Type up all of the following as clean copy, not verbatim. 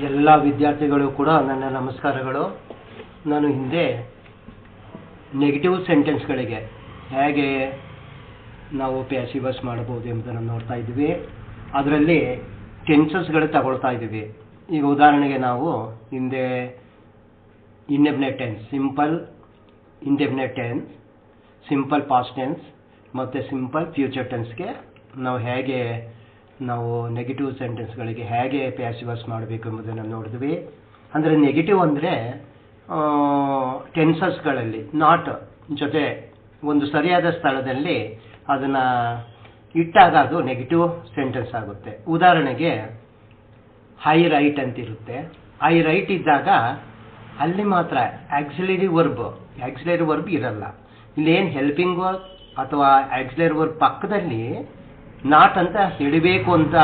ಎಲ್ಲ ವಿದ್ಯಾರ್ಥಿಗಳು ಕೂಡ ನನ್ನ ನಮಸ್ಕಾರಗಳು. ನಾನು ಹಿಂದೆ ನೆಗೆಟಿವ್ ಸೆಂಟೆನ್ಸ್ಗಳಿಗೆ ಹೇಗೆ ನಾವು ಪ್ಯಾಸಿವಸ್ ಮಾಡಬಹುದು ಎಂಬುದನ್ನು ನೋಡ್ತಾ ಇದ್ವಿ. ಅದರಲ್ಲಿ ಟೆನ್ಸಸ್ಗಳು ತಗೊಳ್ತಾ ಇದ್ದೀವಿ. ಈಗ ಉದಾಹರಣೆಗೆ ನಾವು ಹಿಂದೆ indefinite tense, simple indefinite tense, simple past tense ಮತ್ತು ಸಿಂಪಲ್ ಫ್ಯೂಚರ್ ಟೆನ್ಸ್ಗೆ ನಾವು ಹೇಗೆ ನಾವು ನೆಗೆಟಿವ್ ಸೆಂಟೆನ್ಸ್ಗಳಿಗೆ ಹೇಗೆ ಪ್ಯಾಸಿವಸ್ ಮಾಡಬೇಕು ಎಂಬುದನ್ನು ನೋಡಿದ್ವಿ. ಅಂದರೆ ನೆಗೆಟಿವ್ ಅಂದರೆ ಟೆನ್ಸಸ್ಗಳಲ್ಲಿ ನಾಟ್ ಜೊತೆ ಒಂದು ಸರಿಯಾದ ಸ್ಥಳದಲ್ಲಿ ಅದನ್ನು ಇಟ್ಟಾಗ ಅದು ನೆಗೆಟಿವ್ ಸೆಂಟೆನ್ಸ್ ಆಗುತ್ತೆ. ಉದಾಹರಣೆಗೆ ಐ ರೈಟ್ ಅಂತಿರುತ್ತೆ. ಐ ರೈಟ್ ಇದ್ದಾಗ ಅಲ್ಲಿ ಮಾತ್ರ ಆಕ್ಸಿಲರಿ ವರ್ಬ್ ಇರಲ್ಲ. ಇಲ್ಲೇನು ಹೆಲ್ಪಿಂಗ್ ವರ್ಬ್ ಅಥವಾ ಆಕ್ಸಿಲರಿ ವರ್ಬ್ ಪಕ್ಕದಲ್ಲಿ ನಾಟ್ ಅಂತ ಹಿಡಿಬೇಕು ಅಂತ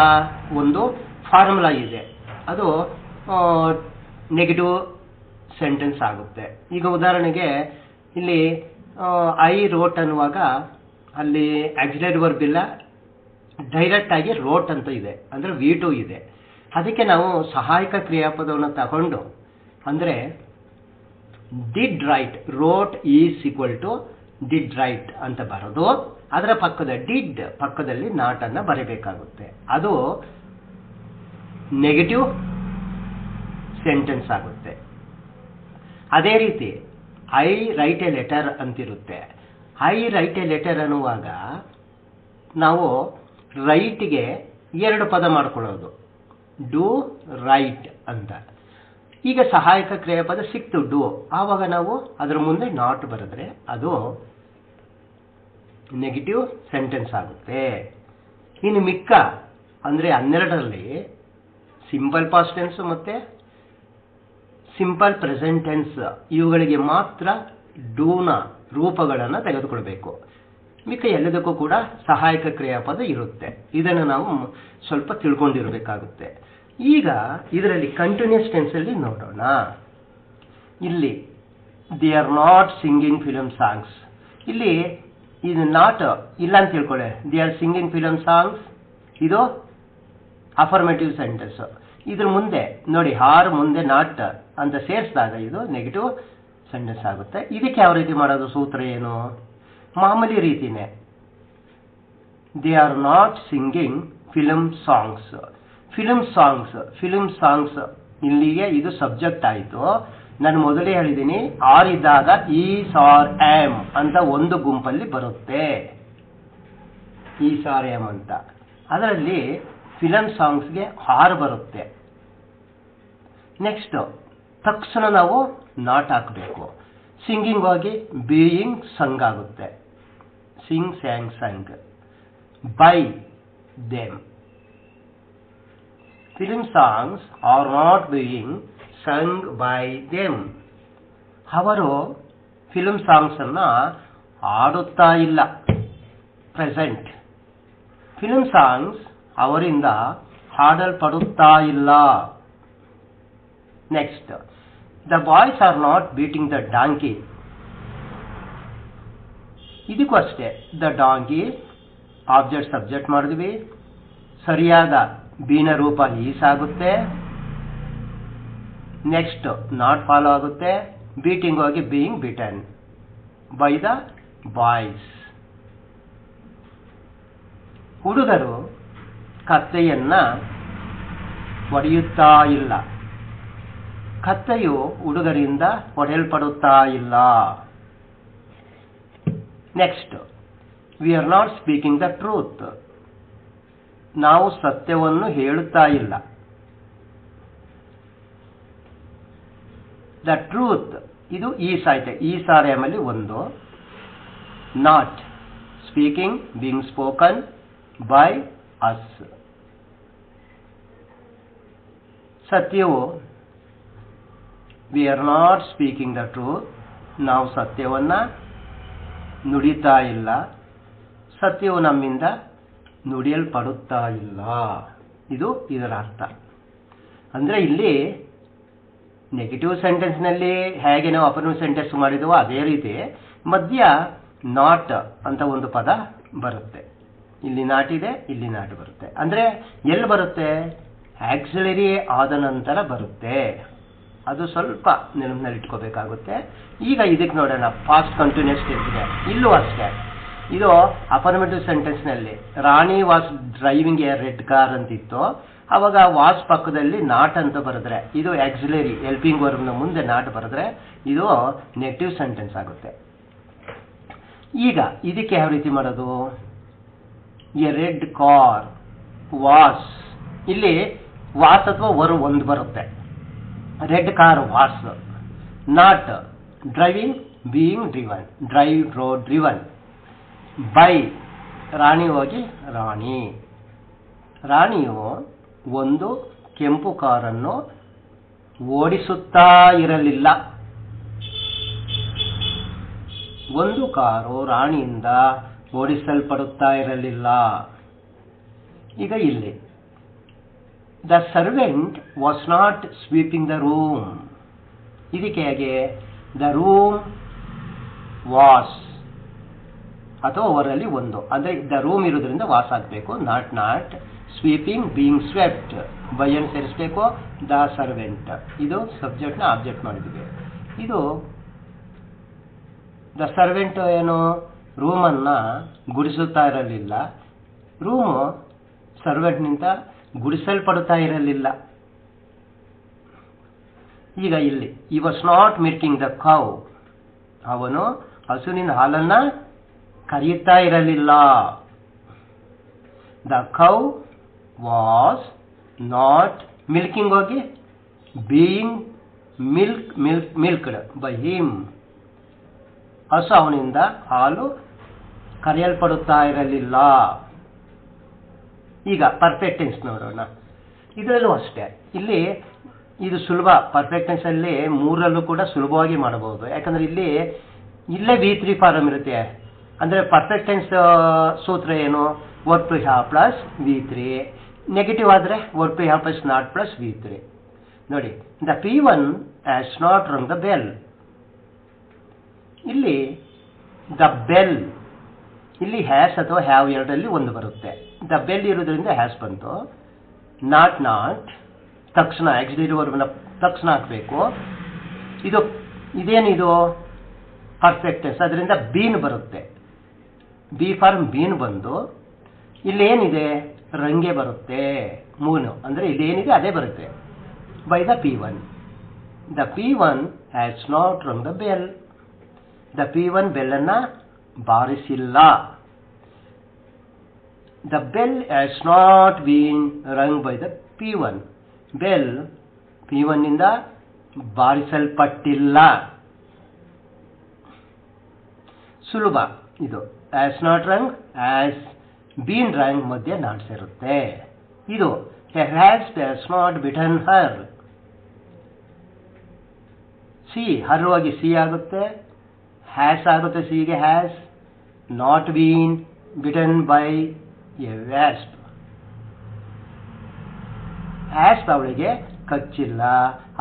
ಒಂದು ಫಾರ್ಮುಲಾ ಇದೆ. ಅದು ನೆಗೆಟಿವ್ ಸೆಂಟೆನ್ಸ್ ಆಗುತ್ತೆ. ಈಗ ಉದಾಹರಣೆಗೆ ಇಲ್ಲಿ ಐ ರೋಟ್ ಅನ್ನುವಾಗ ಅಲ್ಲಿ ಆಕ್ಸಿಲರಿ ವರ್ಬ್ ಇಲ್ಲ, ಡೈರೆಕ್ಟ್ ಆಗಿ ರೋಟ್ ಅಂತ ಇದೆ, ಅಂದರೆ V2 ಇದೆ. ಅದಕ್ಕೆ ನಾವು ಸಹಾಯಕ ಕ್ರಿಯಾಪದವನ್ನು ತಗೊಂಡು ಅಂದರೆ did write, wrote is equal to did write ಅಂತ ಬರೋದು. ಅದರ ಡಿಡ್ ಪಕ್ಕದಲ್ಲಿ ನಾಟ್ ಅನ್ನು ಬರೀಬೇಕಾಗುತ್ತೆ. ಅದು ನೆಗೆಟಿವ್ ಸೆಂಟೆನ್ಸ್ ಆಗುತ್ತೆ. ಅದೇ ರೀತಿ ಐ ರೈಟ್ ಎ ಲೆಟರ್ ಅಂತಿರುತ್ತೆ. ಐ ರೈಟ್ ಎ ಲೆಟರ್ ಅನ್ನುವಾಗ ನಾವು ರೈಟ್ಗೆ ಎರಡು ಪದ ಮಾಡ್ಕೊಳ್ಳೋದು, ಡೂ ರೈಟ್ ಅಂತ. ಈಗ ಸಹಾಯಕ ಕ್ರಿಯಾಪದ ಸಿಕ್ತು ಡೂ, ಆವಾಗ ನಾವು ಅದರ ಮುಂದೆ ನಾಟ್ ಬರೆದ್ರೆ ಅದು ನೆಗೆಟಿವ್ ಸೆಂಟೆನ್ಸ್ ಆಗುತ್ತೆ. ಇನ್ನು ಮಿಕ್ಕ ಅಂದರೆ 12ರಲ್ಲಿ ಸಿಂಪಲ್ ಪಾಸ್ಟ್ ಟೆನ್ಸ್ ಮತ್ತು ಸಿಂಪಲ್ ಪ್ರೆಸೆಂಟ್ ಟೆನ್ಸ್ ಇವುಗಳಿಗೆ ಮಾತ್ರ ಡೂನ ರೂಪಗಳನ್ನು ತೆಗೆದುಕೊಳ್ಬೇಕು. ಮಿಕ್ಕ ಎಲ್ಲದಕ್ಕೂ ಕೂಡ ಸಹಾಯಕ ಕ್ರಿಯಾಪದ ಇರುತ್ತೆ. ಇದನ್ನು ನಾವು ಸ್ವಲ್ಪ ತಿಳ್ಕೊಂಡಿರಬೇಕಾಗುತ್ತೆ. ಈಗ ಇದರಲ್ಲಿ ಕಂಟಿನ್ಯೂಸ್ ಟೆನ್ಸಲ್ಲಿ ನೋಡೋಣ. ಇಲ್ಲಿ they are not singing film songs, ಇಲ್ಲಿ ಇದು ನಾಟ್ ಇಲ್ಲ ಅಂತ ತಿಳ್ಕೊಳ್ಳಿ. They are singing film songs, ಇದು ಅಫರ್ಮೇಟಿವ್ ಸೆಂಟೆನ್ಸ್. ಇದ್ರ ಮುಂದೆ ನೋಡಿ ಆರ್ ಮುಂದೆ ನಾಟ್ ಅಂತ ಸೇರಿಸಿದಾಗ ಇದು ನೆಗೆಟಿವ್ ಸೆಂಟೆನ್ಸ್ ಆಗುತ್ತೆ. ಇದಕ್ಕೆ ಯಾವ ರೀತಿ ಮಾಡೋದು, ಸೂತ್ರ ಏನು? ಮಾಮೂಲಿ ರೀತಿನೇ, they are not singing film songs. Film songs ಇಲ್ಲಿಗೆ ಇದು ಸಬ್ಜೆಕ್ಟ್ ಆಯಿತು. ನಾನು ಮೊದಲೇ ಹೇಳಿದ್ದೀನಿ, ಆರ್ ಇದ್ದಾಗ ಈಸ್ ಆರ್ ಆಮ್ ಅಂತ ಒಂದು ಗುಂಪಲ್ಲಿ ಬರುತ್ತೆ, ಈಸ್ ಆರ್ ಆಮ್ ಅಂತ. ಅದರಲ್ಲಿ ಫಿಲಮ್ ಸಾಂಗ್ಸ್ಗೆ ಆರ್ ಬರುತ್ತೆ. ನೆಕ್ಸ್ಟ್ ತಕ್ಷಣ ನಾವು ನಾಟ್ ಹಾಕಬೇಕು. ಸಿಂಗಿಂಗ್ ಹೋಗಿ ಬೀಯಿಂಗ್ ಸಂಗ್ ಆಗುತ್ತೆ, sing sang sung. By them, film songs are not being sung by them. ಅವರು ಫಿಲ್ಮ್ ಸಾಂಗ್ಸ್ ಅನ್ನ ಹಾಡುತ್ತಾ ಇಲ್ಲ, ಪ್ರೆಸೆಂಟ್. ಫಿಲ್ಮ್ ಸಾಂಗ್ಸ್ ಅವರಿಂದ ಹಾಡಲ್ಪಡುತ್ತಾ ಇಲ್ಲ. Next, the boys are not beating the donkey. ಇದಕ್ಕೂ ಅಷ್ಟೇ, ದ ಡಾಂಕಿ ಆಬ್ಜೆಕ್ಟ್ ಸಬ್ಜೆಕ್ಟ್ ಮಾಡಿದ್ವಿ, ಸರಿಯಾದ ಬೀನ ರೂಪ ಈಸ್ ಆಗುತ್ತೆ. ನೆಕ್ಸ್ಟ್ ನಾಟ್ ಫಾಲೋ ಆಗುತ್ತೆ, ಬೀಟಿಂಗ್ ಹೋಗಿ being beaten by the boys. ಹುಡುಗರು ಕತ್ತೆಯನ್ನ ಹೊಡೆಯುತ್ತಾ ಇಲ್ಲ, ಕತ್ತೆಯು ಹುಡುಗರಿಂದ ಹೊಡೆಯಲ್ಪಡುತ್ತಾ ಇಲ್ಲ. Next, we are not speaking the truth. ನಾವು ಸತ್ಯವನ್ನು ಹೇಳುತ್ತಾ ಇಲ್ಲ. ದ ಟ್ರೂತ್ ಇದು ಈಸ್ ಆಯ್ತೆ, ಈಸ್ ಆರ್ ಎಮ್ ಅಲ್ಲಿ ಒಂದು. Not speaking, being spoken by us. ಸತ್ಯವು we are not speaking the truth, ನಾವು ಸತ್ಯವನ್ನ ನುಡಿತಾ ಇಲ್ಲ, ಸತ್ಯವು ನಮ್ಮಿಂದ ನುಡಿಯಲ್ಪಡುತ್ತಾ ಇಲ್ಲ. ಇದು ಇದರ ಅರ್ಥ. ಅಂದರೆ ಇಲ್ಲಿ ನೆಗೆಟಿವ್ ಸೆಂಟೆನ್ಸ್ನಲ್ಲಿ ಹೇಗೆ ನಾವು ಅಫರ್ಮೇಟಿವ್ ಸೆಂಟೆನ್ಸ್ ಮಾಡಿದವೋ ಅದೇ ರೀತಿ ಮಧ್ಯ ನಾಟ್ ಅಂತ ಒಂದು ಪದ ಬರುತ್ತೆ. ಇಲ್ಲಿ ನಾಟ್ ಇದೆ, ಇಲ್ಲಿ ನಾಟ್ ಬರುತ್ತೆ. ಅಂದರೆ ಎಲ್ಲಿ ಬರುತ್ತೆ? ಆಕ್ಸಿಲರಿ ಆದ ನಂತರ ಬರುತ್ತೆ. ಅದು ಸ್ವಲ್ಪ ನೆನಪಿನಲ್ಲಿ ಇಟ್ಕೋಬೇಕಾಗುತ್ತೆ. ಈಗ ಇದಕ್ಕೆ ನೋಡೋಣ, ಪಾಸ್ಟ್ ಕಂಟಿನ್ಯೂಸ್ ಟೆನ್ಸ್ ಇದೆ. ಇಲ್ಲೂ ಅಷ್ಟೇ, ಇದು ಅಫರ್ಮೇಟಿವ್ ಸೆಂಟೆನ್ಸ್ ನಲ್ಲಿ Rani was driving a red car ಅಂತಿತ್ತು. ಅವಾಗ ವಾಸ್ ಪಕ್ಕದಲ್ಲಿ ನಾಟ್ ಅಂತ ಬರೆದ್ರೆ ಇದು ಆಕ್ಸಿಲರಿ ಹೆಲ್ಪಿಂಗ್ ವರ್ಬ್ ನ ಮುಂದೆ ನಾಟ್ ಬರೆದ್ರೆ ಇದು ನೆಗೆಟಿವ್ ಸೆಂಟೆನ್ಸ್ ಆಗುತ್ತೆ. ಈಗ ಇದಕ್ಕೆ ಯಾವ ರೀತಿ ಮಾಡೋದು? ಎ ರೆಡ್ ಕಾರ್ ವಾಸ್, ಇಲ್ಲಿ ವಾಸ್ ಅಥವಾ ವರ್ ಒಂದು ಬರುತ್ತೆ. Red car was, not driving being driven, drive ರೋಡ್ ಡ್ರಿವನ್. ಬೈ ರಾಣಿ ಹೋಗಿ ರಾಣಿ, ರಾಣಿಯು ಒಂದು ಕೆಂಪು ಕಾರನ್ನು ಓಡಿಸುತ್ತಾ ಇರಲಿಲ್ಲ. ಒಂದು ಕಾರು ರಾಣಿಯಿಂದ ಓಡಿಸಲ್ಪಡುತ್ತಾ ಇರಲಿಲ್ಲ. ಈಗ ಇಲ್ಲಿ the servant was not sweeping the room. ಇದಕ್ಕೆ ಹೇಗೆ? ದ ರೂಮ್ ವಾಸ್ ಅಥವಾ ಅವರಲ್ಲಿ ಒಂದು, ಅಂದ್ರೆ ದ ರೂಮ್ ಇರೋದ್ರಿಂದ ವಾಸ್ ಆಗಬೇಕು. Not sweeping being swept, by ಅನ್ನು ಸೇರಿಸಬೇಕು. ದ ಸರ್ವೆಂಟ್ ಇದು ಸಬ್ಜೆಕ್ಟ್ ನ ಆಬ್ಜೆಕ್ಟ್ ಮಾಡಿದ್ವಿ. ಇದು ದ ಸರ್ವೆಂಟ್ ಏನು? ರೂಮ್ ಅನ್ನ ಗುಡಿಸುತ್ತಾ ಇರಲಿಲ್ಲ. ರೂಮು ಸರ್ವೆಂಟ್ ನಿಂದ ಗುಡಿಸಲ್ಪಡುತ್ತಾ ಇರಲಿಲ್ಲ. ಈಗ ಇಲ್ಲಿ ಈ was not milking the cow, ಅವನು ಹಸುವಿನ ಹಾಲನ್ನ ಕರೆಯುತ್ತಾ ಇರಲಿಲ್ಲ. The cow was not milking ಹೋಗಿ ಬೀಯಿಂಗ್ ಮಿಲ್ಕ್ಡ್ ಬೈ ಹಿಮ್, ಹಸು ಅವನಿಂದ ಹಾಲು ಕರೆಯಲ್ಪಡುತ್ತಾ ಇರಲಿಲ್ಲ. ಈಗ ಪರ್ಫೆಕ್ಟ್ ಟೆನ್ಸ್ ನೋಡೋಣ. ಇದರಲ್ಲೂ ಅಷ್ಟೇ, ಇಲ್ಲಿ ಇದು ಸುಲಭ. ಪರ್ಫೆಕ್ಟ್ ಟೆನ್ಸ್ ಅಲ್ಲಿ ಮೂರಲ್ಲೂ ಕೂಡ ಸುಲಭವಾಗಿ ಮಾಡಬಹುದು. ಯಾಕಂದ್ರೆ ಇಲ್ಲೇ V3 ಫಾರಂ ಇರುತ್ತೆ. ಅಂದ್ರೆ ಪರ್ಫೆಕ್ಟ್ ಟೆನ್ಸ್ ಸೂತ್ರ ಏನು? Verb to have plus V3. Negative ಆದ್ರೆ verb to have plus not plus V3. ನೋಡಿ, the P1 has not rung the bell. ಇಲ್ಲಿ ದ ಬೆಲ್, ಇಲ್ಲಿ ಹ್ಯಾಸ್ ಅಥವಾ ಹ್ಯಾವ್ ಎರಡರಲ್ಲಿ ಒಂದು ಬರುತ್ತೆ. ದ ಬೆಲ್ ಇರೋದ್ರಿಂದ ಹ್ಯಾಸ್ ಬಂತು. ನಾಟ್ ತಕ್ಷಣ ಆಕ್ಸಿಲರಿ ವರ್ಬ್ ತಕ್ಷಣ ಹಾಕಬೇಕು. ಇದೇನಿದು? ಪರ್ಫೆಕ್ಟ್ ಟೆನ್ಸ್, ಅದರಿಂದ ಬೀನ್ ಬರುತ್ತೆ. ಬಿ ಫಾರ್ಮ್ ಬೀನ್ ಬಂದು ಇಲ್ಲೇನಿದೆ? ರಂಗೆ ಬರುತ್ತೆ. ಮೂನು ಅಂದ್ರೆ ಇಲ್ಲೇನಿದೆ ಅದೇ ಬರುತ್ತೆ. By the P1. The P1 has not rung the bell. The P1 bell ಅನ್ನ ಬಾರಿಸಿಲ್ಲ. The bell has not been rung by the P1. Bell P1 ನಿಂದ ಬಾರಿಸಲ್ಪಟ್ಟಿಲ್ಲ. ಸುಲಭ ಇದು. Has not rung, has been rung ಮಧ್ಯೆ ನಾಟ್ ಸೇರುತ್ತೆ. ಇದು has not bitten her. She her ಹೋಗಿ ಸಿ ಆಗುತ್ತೆ, ಹ್ಯಾಸ್ ಆಗುತ್ತೆ. ಸಿಗೆ has not been bitten by a wasp. Has ಅವಳಿಗೆ ಕಚ್ಚಿಲ್ಲ,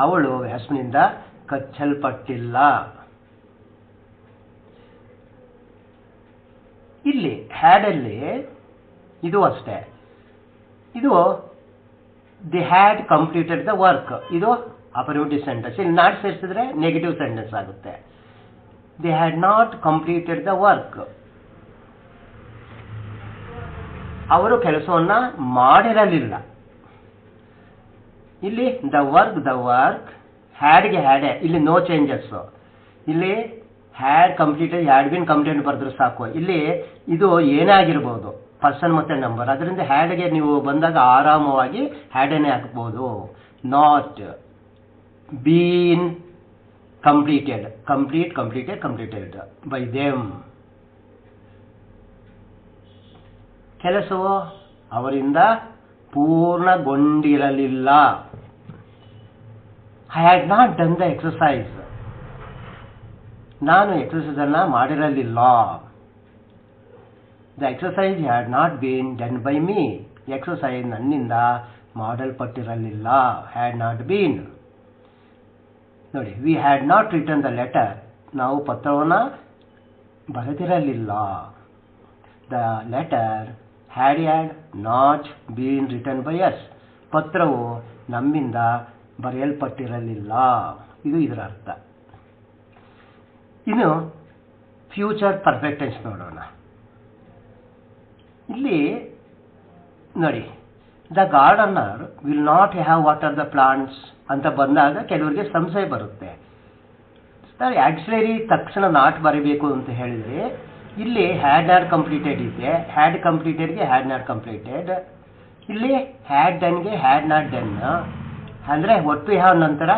ಅವಳು ವ್ಯಾಸ್ಪ್ನಿಂದ ಕಚ್ಚಲ್ಪಟ್ಟಿಲ್ಲ. ಇಲ್ಲಿ ಹ್ಯಾಡ್ ಅಲ್ಲಿ ಇದು ಅಷ್ಟೇ. ಇದು the had completed the work, ಇದು ಅಫರ್ಮೇಟಿವ್ ಸೆಂಟೆನ್ಸ್. ಇಲ್ಲಿ ನಾಟ್ ಸೇರಿಸಿದ್ರೆ ನೆಗೆಟಿವ್ ಸೆಂಟೆನ್ಸ್ ಆಗುತ್ತೆ. The had not completed the work, ಅವರು ಕೆಲಸವನ್ನ ಮಾಡಿರಲಿಲ್ಲ. ಇಲ್ಲಿ ದ ವರ್ಕ್ ಹ್ಯಾಡ್ಗೆ ಹ್ಯಾಡೆ, ಇಲ್ಲಿ ನೋ ಚೇಂಜಸ್. ಇಲ್ಲಿ had completed, had been completed ಬರೆದ್ರೆ ಸಾಕು. ಇಲ್ಲಿ ಇದು ಏನೇ ಆಗಿರ್ಬೋದು, ಪರ್ಸನ್ ಮತ್ತೆ ನಂಬರ್. ಅದರಿಂದ ಹ್ಯಾಡ್ಗೆ ನೀವು ಬಂದಾಗ ಆರಾಮವಾಗಿ ಹ್ಯಾಡನ್ನೇ ಹಾಕಬಹುದು. Not been completed, completed by them. ಕೆಲಸವು ಅವರಿಂದ ಪೂರ್ಣಗೊಂಡಿರಲಿಲ್ಲ. I had not done the exercise, ನಾನು ಎಕ್ಸಸೈಸ್ ಅನ್ನ ಮಾಡಿರಲಿಲ್ಲ. The exercise had not been done by me, exercise ನನ್ನಿಂದ ಮಾಡಲ್ಪಟ್ಟಿರಲಿಲ್ಲ. Had not been. ನೋಡಿ, we had not written the letter, ನಾವು ಪತ್ರವನ್ನು ಬರೆದಿರಲಿಲ್ಲ. The letter had not been written by us, ಪತ್ರವು ನಮ್ಮಿಂದ ಬರೆಯಲ್ಪಟ್ಟಿರಲಿಲ್ಲ. ಇದು ಇದರ ಅರ್ಥ. ಇನ್ನು ಫ್ಯೂಚರ್ ಪರ್ಫೆಕ್ಟ್ ಟೆನ್ಸ್ ನೋಡೋಣ. ಇಲ್ಲಿ ನೋಡಿ, the gardener will not have water the plants ಅಂತ ಬಂದಾಗ ಕೆಲವರಿಗೆ ಸಂಶಯ ಬರುತ್ತೆ. ಆಕ್ಸಿಲರಿ ತಕ್ಷಣ ನಾಟ್ ಬರೀಬೇಕು ಅಂತ ಹೇಳಿದ್ರೆ ಇಲ್ಲಿ ಹ್ಯಾಡ್ ನಾಟ್ ಕಂಪ್ಲೀಟೆಡ್ ಇದೆ. ಹ್ಯಾಡ್ ಕಂಪ್ಲೀಟೆಡ್ಗೆ ಹ್ಯಾಡ್ ನಾಟ್ ಕಂಪ್ಲೀಟೆಡ್, ಇಲ್ಲಿ ಹ್ಯಾಡ್ ಡನ್ಗೆ ಹ್ಯಾಡ್ ನಾಟ್ ಡನ್. ಅಂದರೆ ವಾಟ್ ವಿ ಹ್ಯಾವ್ ನಂತರ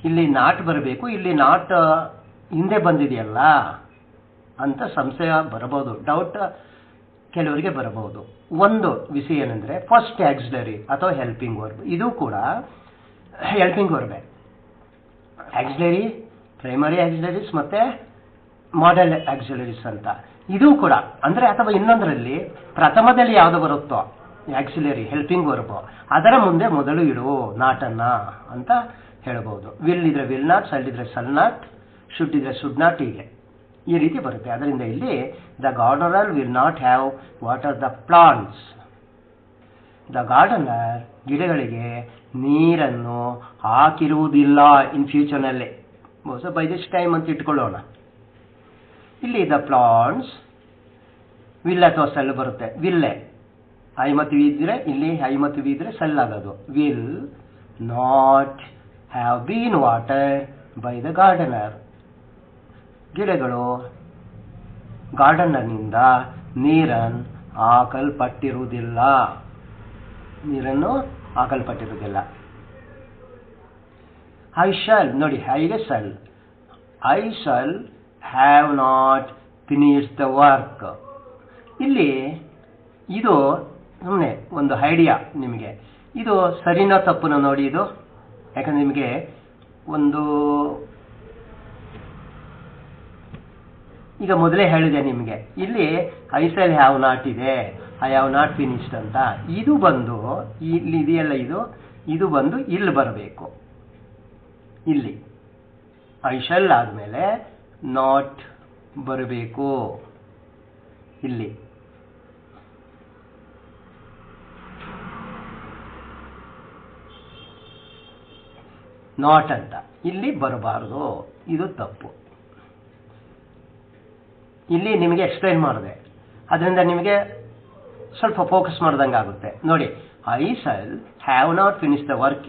ಇಲ್ಲಿ ನಾಟ್ ಬರಬೇಕು, ಇಲ್ಲಿ ನಾಟ್ ಹಿಂದೆ ಬಂದಿದೆಯಲ್ಲ ಅಂತ ಸಂಶಯ ಬರಬಹುದು, ಡೌಟ್ ಕೆಲವರಿಗೆ ಬರಬಹುದು. ಒಂದು ವಿಷಯ ಏನಂದ್ರೆ ಫಸ್ಟ್ ಆಕ್ಸಿಲರಿ ಅಥವಾ ಹೆಲ್ಪಿಂಗ್ ವರ್ಬ್, ಇದು ಕೂಡ ಹೆಲ್ಪಿಂಗ್ ವರ್ಬೇ. ಆಕ್ಸಿಲರಿ, ಪ್ರೈಮರಿ ಆಕ್ಸಿಲರೀಸ್ ಮತ್ತೆ ಮಾಡೆಲ್ ಆಕ್ಸಿಲರೀಸ್ ಅಂತ ಇದು ಕೂಡ. ಅಂದ್ರೆ ಅಥವಾ ಇನ್ನೊಂದರಲ್ಲಿ ಪ್ರಥಮದಲ್ಲಿ ಯಾವುದು ಬರುತ್ತೋ ಆಕ್ಸಿಲರಿ ಹೆಲ್ಪಿಂಗ್ ವರ್ಬ್ ಅದರ ಮುಂದೆ ಮೊದಲು ಇಡು ನಾಟನ್ನ ಅಂತ ಹೇಳಬಹುದು. ವಿಲ್ ಇದ್ರೆ ವಿಲ್ ನಾಟ್, ಸಲ್ ಇದ್ರೆ ಸಲ್ ನಾಟ್, ಶುಡ್ ಇದ್ರೆ ಶುಡ್ ನಾಟ್, ಹೀಗೆ ಈ ರೀತಿ ಬರುತ್ತೆ. ಅದರಿಂದ ಇಲ್ಲಿ the gardener will not have water the plants. The gardener ಗಿಡಗಳಿಗೆ ನೀರನ್ನು ಹಾಕಿರುವುದಿಲ್ಲ ಇನ್ ಫ್ಯೂಚರ್ನಲ್ಲಿ, ಬೈ ದಿಸ್ ಟೈಮ್ ಅಂತ ಇಟ್ಕೊಳ್ಳೋಣ. ಇಲ್ಲಿ ದ ಪ್ಲಾಂಟ್ಸ್ ವಿಲ್ ಅಥವಾ ಸೆಲ್ ಬರುತ್ತೆ. ವಿಲ್ಲೆ ಐ ಮತ್ತು ವಿ ಇದ್ರೆ ಇಲ್ಲಿ ಐ ಮತ್ತು ವಿ ಇದ್ರೆ ಸೆಲ್ ಆಗೋದು. Will not have been water by the gardener. ಗಿಡಗಳು ಗಾರ್ಡನರ್ನಿಂದ ನೀರನ್ನು ಹಾಕಲ್ಪಟ್ಟಿರುವುದಿಲ್ಲ. ಐ ಶಾಲ್ ನೋಡಿ, ಐಗೆ ಸಲ್. I shall have not finish the work. ಇಲ್ಲಿ ಇದು ಸುಮ್ಮನೆ ಒಂದು ಐಡಿಯಾ ನಿಮಗೆ. ಇದು ಸರಿನೋ ತಪ್ಪುನೋ ನೋಡಿ ಇದು. ಯಾಕಂದ್ರೆ ನಿಮಗೆ ಒಂದು ಈಗ ಮೊದಲೇ ಹೇಳಿದೆ ನಿಮಗೆ, ಇಲ್ಲಿ ಐ ಶಾಲ್ ಹ್ಯಾವ್ ನಾಟ್ ಇದೆ, ಐ ಹ್ಯಾವ್ ನಾಟ್ ಫಿನಿಶ್ಡ್ ಅಂತ. ಇದು ಬಂದು ಇಲ್ಲಿ ಇದೆಯಲ್ಲ, ಇದು ಬಂದು ಇಲ್ಲಿ ಬರಬೇಕು. ಇಲ್ಲಿ ಐ ಶಾಲ್ ಆದಮೇಲೆ ನಾಟ್ ಬರಬೇಕು. ಇಲ್ಲಿ ನಾಟ್ ಅಂತ ಇಲ್ಲಿ ಬರಬಾರದು, ಇದು ತಪ್ಪು. ಇಲ್ಲಿ ನಿಮಗೆ ಎಕ್ಸ್ಪ್ಲೈನ್ ಮಾಡಿದೆ, ಅದರಿಂದ ನಿಮಗೆ ಸ್ವಲ್ಪ ಫೋಕಸ್ ಮಾಡ್ದಂಗೆ ಆಗುತ್ತೆ. ನೋಡಿ, I shall have not finish the work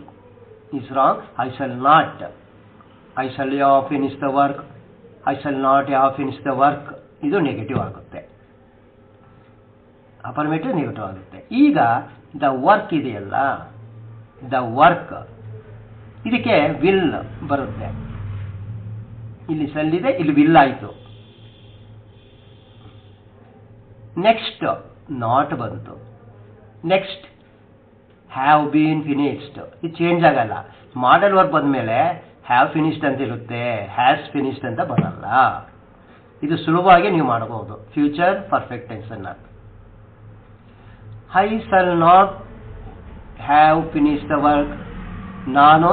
is wrong. I shall not, I shall have finish the work, I shall not have finish the work, ಇದು ನೆಗೆಟಿವ್ ಆಗುತ್ತೆ. ಅಫರ್ಮೇಟಿವ್ ನೆಗೆಟಿವ್ ಆಗುತ್ತೆ. ಈಗ ದ ವರ್ಕ್ ಇದೆಯಲ್ಲ, the work ಇದಕ್ಕೆ will ಬರುತ್ತೆ. ಇಲ್ಲಿ cell ಇದೆ, ಇಲ್ಲಿ ವಿಲ್ ಆಯಿತು. ನೆಕ್ಸ್ಟ್ ನಾಟ್ ಬಂತು. ನೆಕ್ಸ್ಟ್ ಹ್ಯಾವ್ ಬೀನ್ ಫಿನಿಶ್ಡ್, ಇದು ಚೇಂಜ್ ಆಗಲ್ಲ. ಮಾಡಲ್ ವರ್ಕ್ ಬಂದ್ಮೇಲೆ ಹ್ಯಾವ್ ಫಿನಿಶ್ಡ್ ಅಂತ ಇರುತ್ತೆ, ಹ್ಯಾಸ್ ಫಿನಿಶ್ಡ್ ಅಂತ ಬರಲ್ಲ. ಇದು ಸುಲಭವಾಗಿ ನೀವು ಮಾಡಬಹುದು ಫ್ಯೂಚರ್ ಪರ್ಫೆಕ್ಟ್ ಟೆನ್ಸ್ ಅನ್ನ. I shall not have finished the work, ನಾನು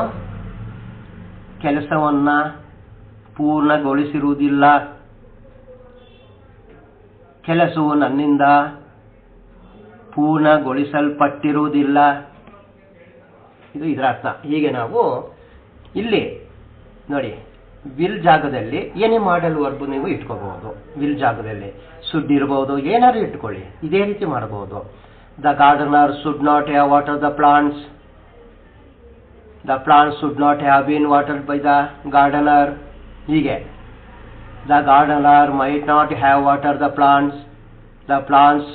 ಕೆಲಸವನ್ನ ಪೂರ್ಣಗೊಳಿಸಿರುವುದಿಲ್ಲ, ಕೆಲಸವು ನನ್ನಿಂದ ಪೂರ್ಣಗೊಳಿಸಲ್ಪಟ್ಟಿರುವುದಿಲ್ಲ. ಇದು ಇದರ ಅರ್ಥ. ಹೀಗೆ ನಾವು ಇಲ್ಲಿ ನೋಡಿ, ವಿಲ್ ಜಾಗದಲ್ಲಿ ಏನೇ ಮಾಡಲ್ ವರ್ಬ್ ನೀವು ಇಟ್ಕೋಬಹುದು. ವಿಲ್ ಜಾಗದಲ್ಲಿ ಶುಡ್ ಇರಬಹುದು, ಏನಾದ್ರು ಇಟ್ಕೊಳ್ಳಿ, ಇದೇ ರೀತಿ ಮಾಡಬಹುದು. The gardener should not have water the plants, the plants should not have been watered by the gardener. ಹೀಗೆ the gardener might not have water the plants, the plants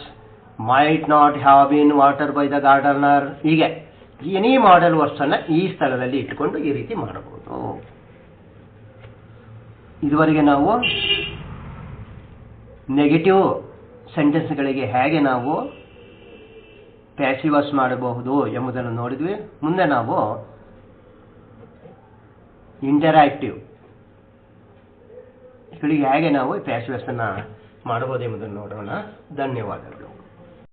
might not have been water by the gardener. ಹೀಗೆ any modal verbs ಅನ್ನ ಈ ಸ್ಥಳದಲ್ಲಿ ಇಟ್ಟುಕೊಂಡು ಈ ರೀತಿ ಮಾಡಬಹುದು. ಇದುವರೆಗೆ ನಾವು ನೆಗೆಟಿವ್ ಸೆಂಟೆನ್ಸ್ಗಳಿಗೆ ಹೇಗೆ ನಾವು ಪ್ಯಾಸಿವ್ ವಾಯ್ಸ್ ಮಾಡಬಹುದು ಎಂಬುದನ್ನು ನೋಡಿದ್ವಿ. ಮುಂದೆ ನಾವು ಇಂಟರಾಕ್ಟಿವ್ ಗಳಿಗೆ ಹೇಗೆ ನಾವು ಪ್ಯಾಸಿವ್ ವಾಯ್ಸ್ ಅನ್ನ ಮಾಡಬಹುದು ಎಂಬುದನ್ನು ನೋಡೋಣ. ಧನ್ಯವಾದಗಳು.